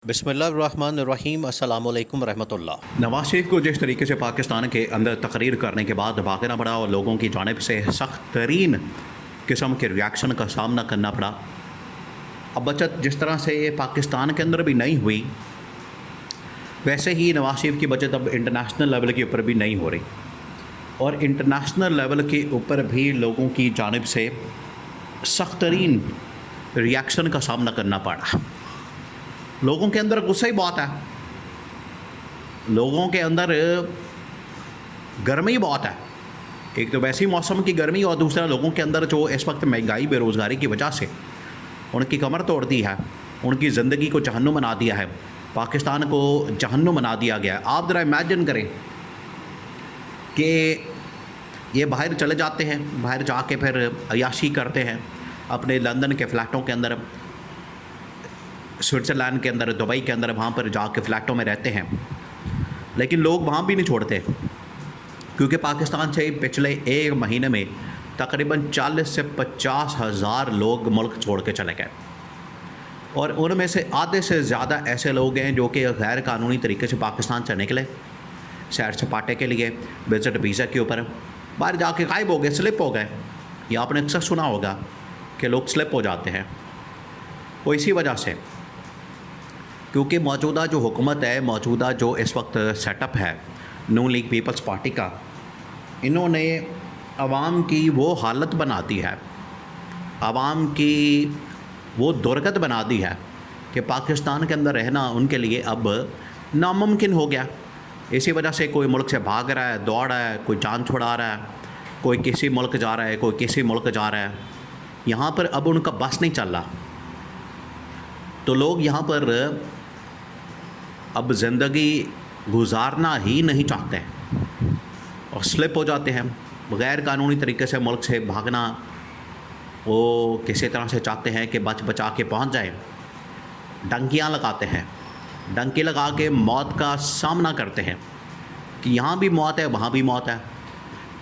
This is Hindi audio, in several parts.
बिस्मिल्लाहिर्रहमानिर्रहीम अस्सलाम वालेकुम रहमतुल्लाह। नवाज शरीफ को जिस तरीके से पाकिस्तान के अंदर तकरीर करने के बाद भागना पड़ा और लोगों की जानिब से सख्त तरीन किस्म के रिएक्शन का सामना करना पड़ा। अब बचत जिस तरह से पाकिस्तान के अंदर भी नहीं हुई, वैसे ही नवाज शरीफ की बचत अब इंटरनेशनल लेवल के ऊपर भी नहीं हो रही और इंटरनेशनल लेवल के ऊपर भी लोगों की जानिब से सख्त तरीन रिएक्शन का सामना करना पड़ा। लोगों के अंदर गुस्सा ही बहुत है, लोगों के अंदर गर्मी बहुत है। एक तो वैसी मौसम की गर्मी और दूसरा लोगों के अंदर जो इस वक्त महंगाई बेरोज़गारी की वजह से उनकी कमर तोड़ दी है, उनकी ज़िंदगी को जहन्नुम बना दिया है, पाकिस्तान को जहन्नुम बना दिया गया है। आप ज़रा इमेजिन करें कि ये बाहर चले जाते हैं, बाहर जाके फिर अय्याशी करते हैं अपने लंदन के फ़्लैटों के अंदर, स्विट्ज़रलैंड के अंदर, दुबई के अंदर, वहाँ पर जाके फ़्लैटों में रहते हैं। लेकिन लोग वहाँ भी नहीं छोड़ते, क्योंकि पाकिस्तान से पिछले एक महीने में तकरीबन 40 से 50 हज़ार लोग मुल्क छोड़ के चले गए और उनमें से आधे से ज़्यादा ऐसे लोग हैं जो कि गैर कानूनी तरीके से पाकिस्तान से निकले सैर सपाटे के लिए, विज़िट वीज़ा के ऊपर, बाहर जाके गायब हो गए, स्लिप हो गए। या आपने अक्सर सुना होगा कि लोग स्लिप हो जाते हैं। वो इसी वजह से, क्योंकि मौजूदा जो हुकूमत है, मौजूदा जो इस वक्त सेटअप है नून लीग पीपल्स पार्टी का, इन्होंने आवाम की वो हालत बना दी है, आवाम की वो दुर्गत बना दी है कि पाकिस्तान के अंदर रहना उनके लिए अब नामुमकिन हो गया। इसी वजह से कोई मुल्क से भाग रहा है, दौड़ रहा है, कोई जान छुड़ा रहा है, कोई किसी मुल्क जा रहा है, कोई किसी मुल्क जा रहा है। यहाँ पर अब उनका बस नहीं चल रहा, तो लोग यहाँ पर अब ज़िंदगी गुजारना ही नहीं चाहते हैं और स्लिप हो जाते हैं। गैर कानूनी तरीके से मुल्क से भागना वो किसी तरह से चाहते हैं कि बच बचा के पहुंच जाए। डंकियां लगाते हैं, डंकी लगा के मौत का सामना करते हैं कि यहाँ भी मौत है, वहाँ भी मौत है,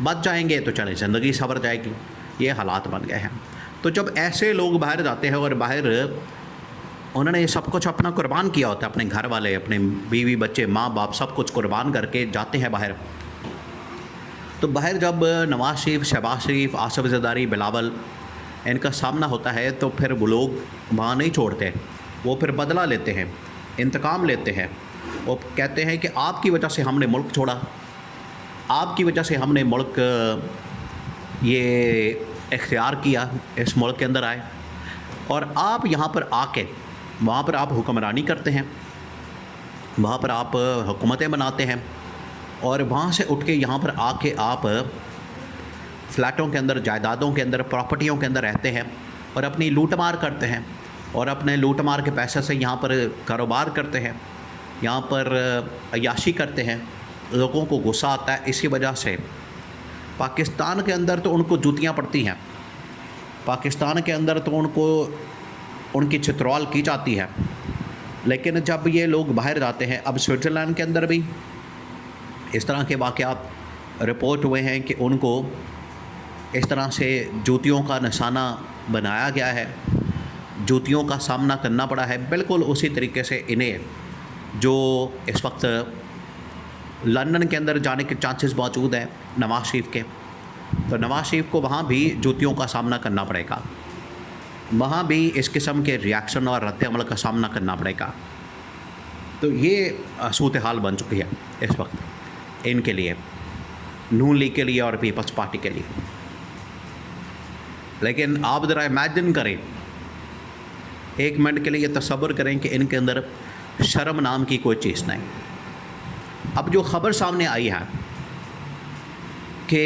बच जाएंगे तो चले ज़िंदगी सवर जाएगी। ये हालात बन गए हैं। तो जब ऐसे लोग बाहर जाते हैं और बाहर उन्होंने सब कुछ अपना कुर्बान किया होता है, अपने घर वाले, अपने बीवी बच्चे, माँ बाप, सब कुछ कुर्बान करके जाते हैं बाहर। तो बाहर जब नवाज शरीफ, शहबाज शरीफ, आसिफ ज़रदारी, बिलावल, इनका सामना होता है तो फिर वो लोग वहाँ नहीं छोड़ते, वो फिर बदला लेते हैं, इंतकाम लेते हैं। वो कहते हैं कि आपकी वजह से हमने मुल्क छोड़ा, आपकी वजह से हमने मुल्क ये इख्तियार किया, इस मुल्क के अंदर आए और आप यहाँ पर आके वहाँ पर आप हुक्मरानी करते हैं, वहाँ पर आप हुकूमतें बनाते हैं और वहाँ से उठ के यहाँ पर आके आप फ़्लैटों के अंदर, जायदादों के अंदर, प्रॉपर्टियों के अंदर रहते हैं और अपनी लूटमार करते हैं और अपने लूटमार के पैसे से यहाँ पर कारोबार करते हैं, यहाँ पर अय्याशी करते हैं। लोगों को गुस्सा आता है। इसी वजह से पाकिस्तान के अंदर तो उनको जूतियाँ पड़ती हैं, पाकिस्तान के अंदर तो उनको उनकी चित्रौल की जाती है। लेकिन जब ये लोग बाहर जाते हैं, अब स्विट्ज़रलैंड के अंदर भी इस तरह के वाक़यात रिपोर्ट हुए हैं कि उनको इस तरह से जूतियों का निशाना बनाया गया है, जूतियों का सामना करना पड़ा है। बिल्कुल उसी तरीके से इन्हें जो इस वक्त लंदन के अंदर जाने के चांसेस मौजूद हैं नवाज शरीफ के, तो नवाज शरीफ को वहाँ भी जूतियों का सामना करना पड़ेगा, वहाँ भी इस किस्म के रिएक्शन और रद्द अमल का सामना करना पड़ेगा। तो ये सूरत हाल बन चुकी है इस वक्त इनके लिए, नून लीग के लिए और पीपल्स पार्टी के लिए। लेकिन आप ज़रा इमेजिन करें, एक मिनट के लिए तसव्वुर करें कि इनके अंदर शर्म नाम की कोई चीज़ नहीं। अब जो ख़बर सामने आई है कि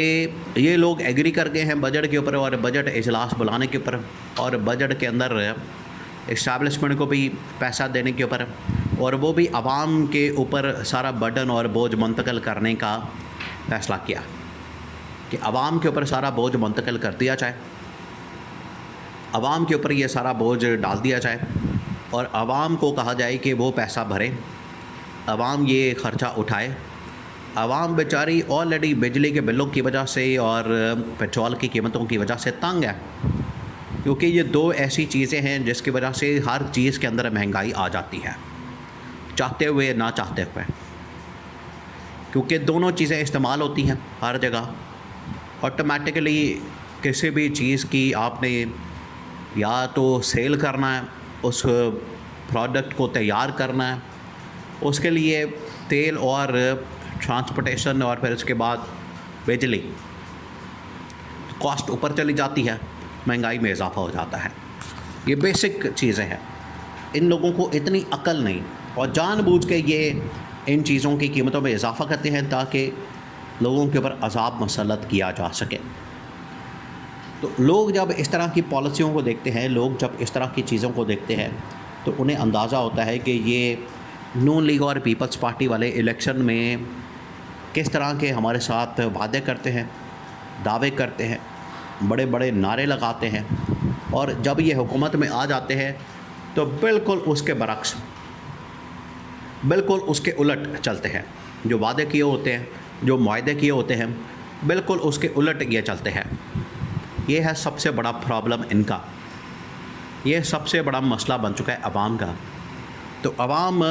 ये लोग एग्री कर गए हैं बजट के ऊपर और बजट इजलास बुलाने के ऊपर और बजट के अंदर इस्टेब्लिशमेंट को भी पैसा देने के ऊपर, और वो भी आवाम के ऊपर सारा बर्डन और बोझ मुंतकिल करने का फ़ैसला किया कि आवाम के ऊपर सारा बोझ मुंतकिल कर दिया जाए, आवाम के ऊपर ये सारा बोझ डाल दिया जाए और आवाम को कहा जाए कि वो पैसा भरे, आवाम ये ख़र्चा उठाए। आवाम बेचारी ऑलरेडी बिजली के बिलों की वजह से और पेट्रोल की कीमतों की वजह से तंग है, क्योंकि ये दो ऐसी चीज़ें हैं जिसकी वजह से हर चीज़ के अंदर महंगाई आ जाती है। चाहते हुए ना चाहते हुए, क्योंकि दोनों चीज़ें इस्तेमाल होती हैं हर जगह। ऑटोमेटिकली किसी भी चीज़ की आपने या तो सेल करना है, उस प्रोडक्ट को तैयार करना है, उसके लिए तेल और ट्रांसपोर्टेशन और फिर उसके बाद बिजली, कॉस्ट ऊपर चली जाती है, महंगाई में इजाफा हो जाता है। ये बेसिक चीज़ें हैं। इन लोगों को इतनी अक्ल नहीं, और जानबूझ के ये इन चीज़ों की कीमतों में इजाफा करते हैं ताकि लोगों के ऊपर अजाब मुसल्लत किया जा सके। तो लोग जब इस तरह की पॉलिसियों को देखते हैं, लोग जब इस तरह की चीज़ों को देखते हैं, तो उन्हें अंदाज़ा होता है कि ये नून लीग और पीपल्स पार्टी वाले इलेक्शन में किस तरह के हमारे साथ वादे करते हैं, दावे करते हैं, बड़े बड़े नारे लगाते हैं, और जब ये हुकूमत में आ जाते हैं तो बिल्कुल उसके बरक्स, बिल्कुल उसके उलट चलते हैं। जो वादे किए होते हैं, जो मुआहदे किए होते हैं, बिल्कुल उसके उलट ये चलते हैं। ये है सबसे बड़ा प्रॉब्लम इनका, ये सबसे बड़ा मसला बन चुका है अवाम का। तो अवाम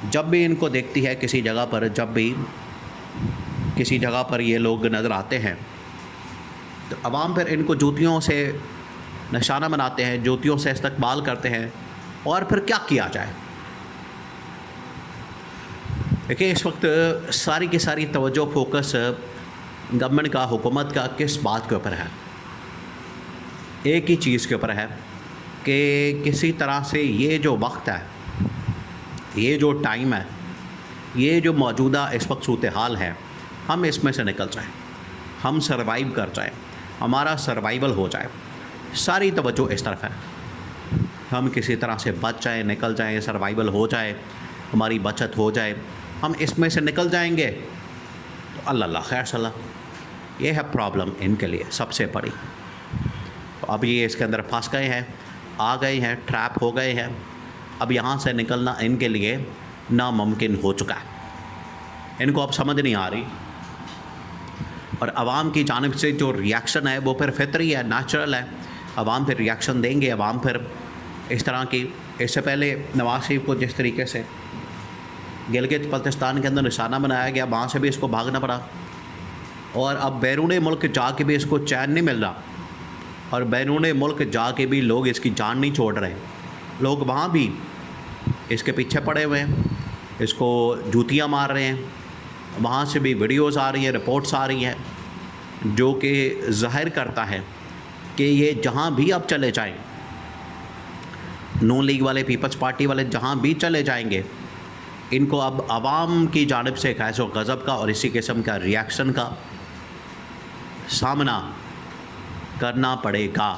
जब भी इनको देखती है किसी जगह पर, जब भी किसी जगह पर ये लोग नज़र आते हैं, तो अवाम फिर इनको जूतियों से निशाना बनाते हैं, जूतियों से इस्तकबाल करते हैं। और फिर क्या किया जाए? देखिए, इस वक्त सारी की सारी तवज्जो, फोकस गवर्नमेंट का, हुकूमत का किस बात के ऊपर है? एक ही चीज़ के ऊपर है कि किसी तरह से ये जो वक्त है, ये जो टाइम है, ये जो मौजूदा इस वक्त सूरत हाल है, हम इसमें से निकल जाएं, हम सर्वाइव कर जाएं, हमारा सर्वाइवल हो जाए। सारी तवज्जो इस तरफ है, हम किसी तरह से बच जाएं, निकल जाएं, सर्वाइवल हो जाए, हमारी बचत हो जाए, हम इसमें से निकल जाएंगे तो अल्लाह खैर सलाह। ये है प्रॉब्लम इनके लिए सबसे बड़ी। तो अब ये इसके अंदर फंस गए हैं, आ गए हैं, ट्रैप हो गए हैं। अब यहाँ से निकलना इनके लिए नामुमकिन हो चुका है। इनको अब समझ नहीं आ रही, और आवाम की जानिब से जो रिएक्शन है वो फिर फितरी है, नेचुरल है। आवाम फिर रिएक्शन देंगे, आवाम फिर इस तरह की, इससे पहले नवाज शरीफ को जिस तरीके से गिलगित बल्तिस्तान के अंदर निशाना बनाया गया, वहाँ से भी इसको भागना पड़ा, और अब बैरून मुल्क जाके भी इसको चैन नहीं मिल रहा, और बैरून मुल्क जाके भी लोग इसकी जान नहीं छोड़ रहे। लोग वहाँ भी इसके पीछे पड़े हुए हैं, इसको जूतियाँ मार रहे हैं। वहाँ से भी वीडियोज़ आ रही हैं, रिपोर्ट्स आ रही हैं, जो कि ज़ाहिर करता है कि ये जहाँ भी अब चले जाएं, नून लीग वाले, पीपल्स पार्टी वाले जहाँ भी चले जाएंगे, इनको अब आवाम की जानिब से खैस व गज़ब का और इसी किस्म का रिएक्शन का सामना करना पड़ेगा।